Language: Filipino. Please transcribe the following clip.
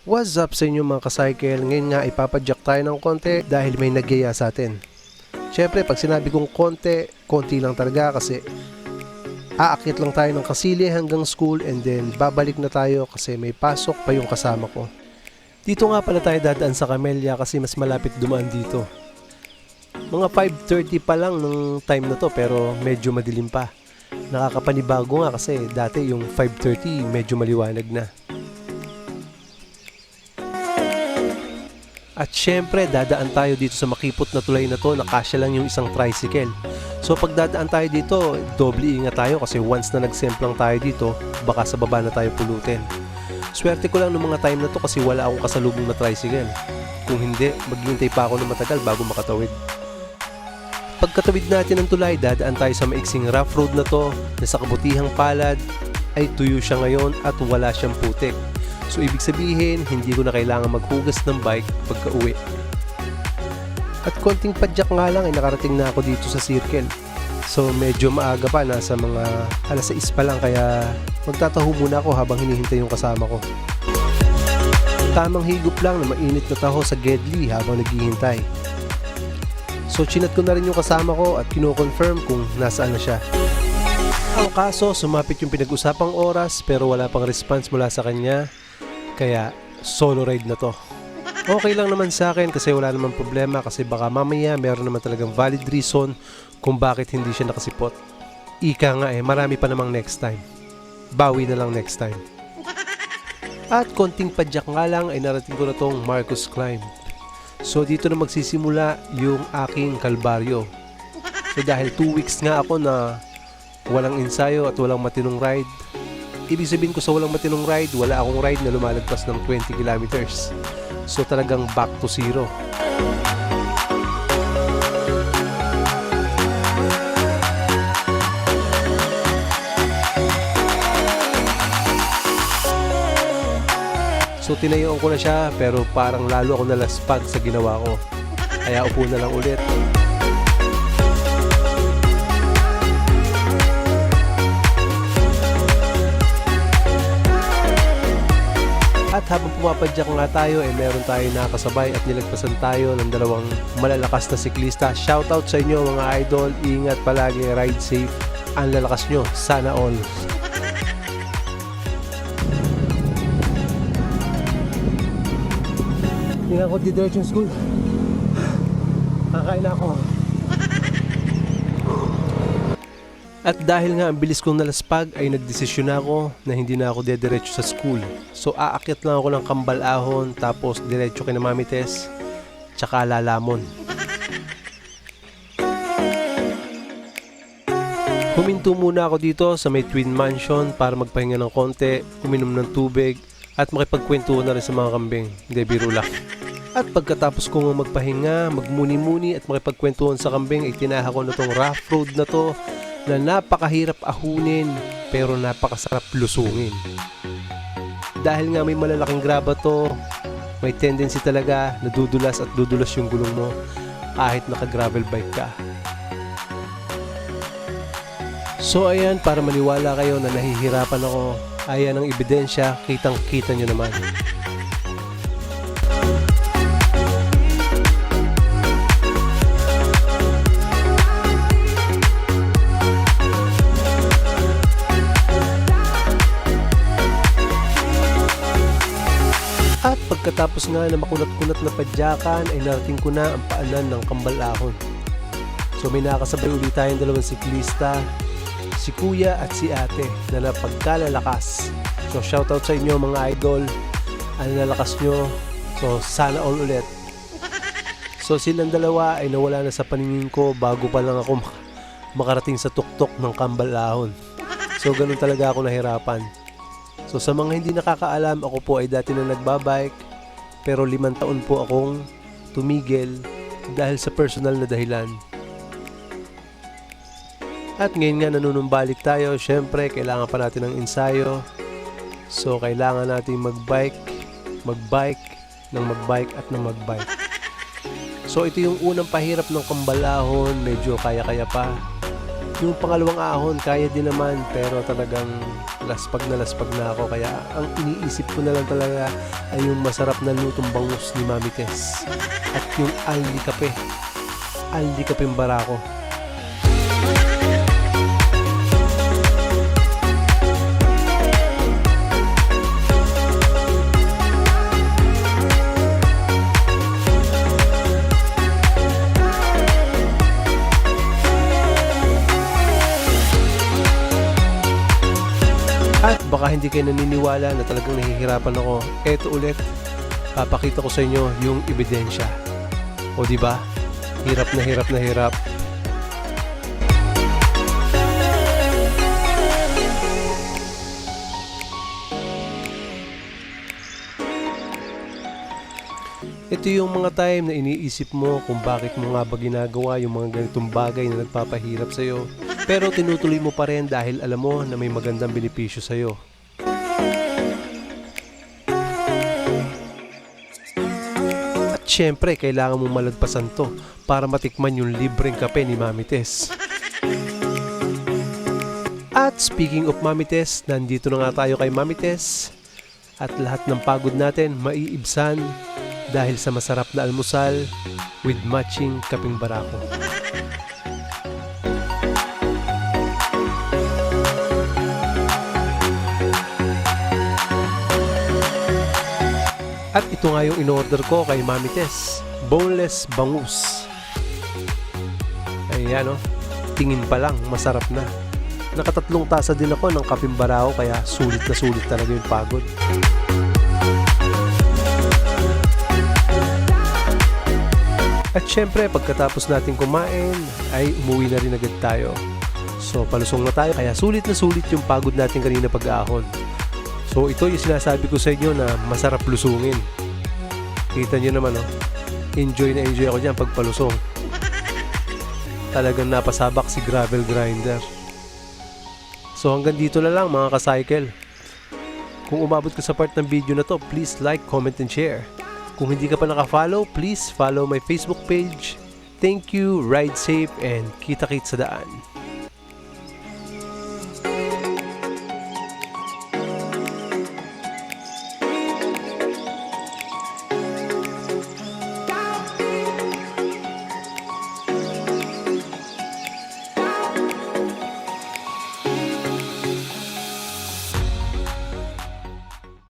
What's up sa inyo mga ka-cycle? Ngayon nga ipapadyak tayo ng konti dahil may nagyaya sa atin. Syempre pag sinabi kong konti, konti lang talaga kasi aakit lang tayo ng Kasili hanggang school and then babalik na tayo kasi may pasok pa yung kasama ko. Dito nga pala tayo dadaan sa Camellia kasi mas malapit dumaan dito. Mga 5:30 pa lang ng time na to pero medyo madilim pa. Nakakapanibago nga kasi dati yung 5:30 medyo maliwanag na. At syempre, dadaan tayo dito sa makipot na tulay na to, nakasya lang yung isang tricycle. So pag dadaan tayo dito, doble ingat tayo kasi once na nagsemplang tayo dito, baka sa baba na tayo pulutin. Swerte ko lang ng mga time na to kasi wala akong kasalubong na tricycle. Kung hindi, maghihintay pa ako ng matagal bago makatawid. Pagkatawid natin ng tulay, dadaan tayo sa maiksing rough road na to, na sa kabutihang palad ay tuyo siya ngayon at wala siyang putik. So ibig sabihin, hindi ko na kailangan maghugas ng bike pagka uwi. At konting padyak nga lang ay nakarating na ako dito sa circle. So medyo maaga pa, nasa mga alas 6 pa lang kaya magtataho muna ako habang hinihintay yung kasama ko. Tamang higop lang na mainit na taho sa Gedli habang naghihintay. So chinat ko na rin yung kasama ko at kino-confirm kung nasaan na siya. Ang kaso, sumapit yung pinag-usapang oras pero wala pang response mula sa kanya. Kaya solo ride na to. Okay lang naman sa akin kasi wala naman problema kasi baka mamaya meron naman talagang valid reason kung bakit hindi siya nakasipot. Ika nga marami pa namang next time. Bawi na lang next time. At konting padyak nga lang ay narating ko na tong Marcos Climb. So dito na magsisimula yung aking kalbaryo. So dahil 2 weeks nga ako na walang ensayo at walang matinong ride. Ibig sabihin ko sa walang matinong ride, wala akong ride na lumalagpas ng 20 kilometers. So talagang back to zero. So tinayuan ko na siya pero parang lalo ako nalaspag sa ginawa ko. Kaya upo na lang ulit. At habang pumapadyak nga tayo, meron tayo nakasabay at nilagpasan tayo ng dalawang malalakas na siklista. Shoutout sa inyo mga idol, ingat palagi, ride safe, ang lalakas nyo, sana all. Hindi ako didiretso yung school. Kakain na ako. At dahil nga ang bilis kong nalaspag ay nagdesisyon na ako na hindi na ako dediretso sa school. So aakyat lang ako ng Kambal Ahon tapos diretso kina Mami Tess tsaka Lalamon. Huminto muna ako dito sa may Twin Mansion para magpahinga ng konti, uminom ng tubig at makipagkwentuhan na rin sa mga kambing. Hindi, biro lang. At pagkatapos kong magpahinga, magmuni-muni at makipagkwentuhan sa kambing ay tinaha ko na tong rough road na to na napakahirap ahunin pero napakasarap lusungin. Dahil nga may malalaking graba to, may tendency talaga na dudulas at dudulas yung gulong mo kahit naka-gravel bike ka. So ayan, para maniwala kayo na nahihirapan ako, ayan ang ebidensya, kitang-kita nyo naman. At pagkatapos nga na makunat-kunat na padyakan ay narating ko na ang paanan ng Kambal Ahon. So may nakasabay ulit tayong dalawang siklista, si Kuya at si Ate na napagkalalakas. So shoutout sa inyo mga idol, ang lalakas nyo, so sana all ulit. So silang dalawa ay nawala na sa paningin ko bago pa lang ako makarating sa tuktok ng Kambal Ahon. So ganun talaga ako nahirapan. So sa mga hindi nakakaalam, ako po ay dati na nagbabike pero 5 taon po akong tumigil dahil sa personal na dahilan. At ngayon nga nanunumbalik tayo, syempre kailangan pa natin ng ensayo. So kailangan natin magbike at magbike. So ito yung unang pahirap ng Kambal Ahon, medyo kaya-kaya pa. Yung pangalawang ahon, kaya din naman, pero talagang laspag na ako. Kaya ang iniisip ko na lang talaga ay yung masarap na lutong bangus ni Mami Tess. At yung aldi kapeng barako. At baka hindi kayo naniniwala na talagang nahihirapan ako. Eto ulit, papakita ko sa inyo yung ebidensya. O di ba? Hirap na hirap. Ito yung mga time na iniisip mo kung bakit mo nga ba ginagawa yung mga ganitong bagay na nagpapahirap sa'yo. Pero tinutuloy mo pa rin dahil alam mo na may magandang benepisyo sa'yo. At syempre, kailangan mong malagpasan to para matikman yung libreng kape ni Mami Tess. At speaking of Mami Tess, nandito na nga tayo kay Mami Tess. At lahat ng pagod natin maiibsan dahil sa masarap na almusal with matching kapeng barako. At ito nga yung in-order ko kay Mami Tess, boneless bangus. Ayan o, tingin pa lang, masarap na. Nakatatlong tasa din ako ng kapeng barako kaya sulit na sulit talaga yung pagod. At syempre, pagkatapos natin kumain, ay umuwi na rin agad tayo. So, palusong na tayo, kaya sulit na sulit yung pagod natin kanina pag-ahon. So, ito yung sinasabi ko sa inyo na masarap lusungin. Kita nyo naman, oh. Enjoy na enjoy ako dyan pagpalusong. Talagang napasabak si gravel grinder. So, hanggang dito na lang mga ka-cycle. Kung umabot ka sa part ng video na to, please like, comment, and share. Kung hindi ka pa naka-follow, please follow my Facebook page. Thank you, ride safe, and kita-kits sa daan.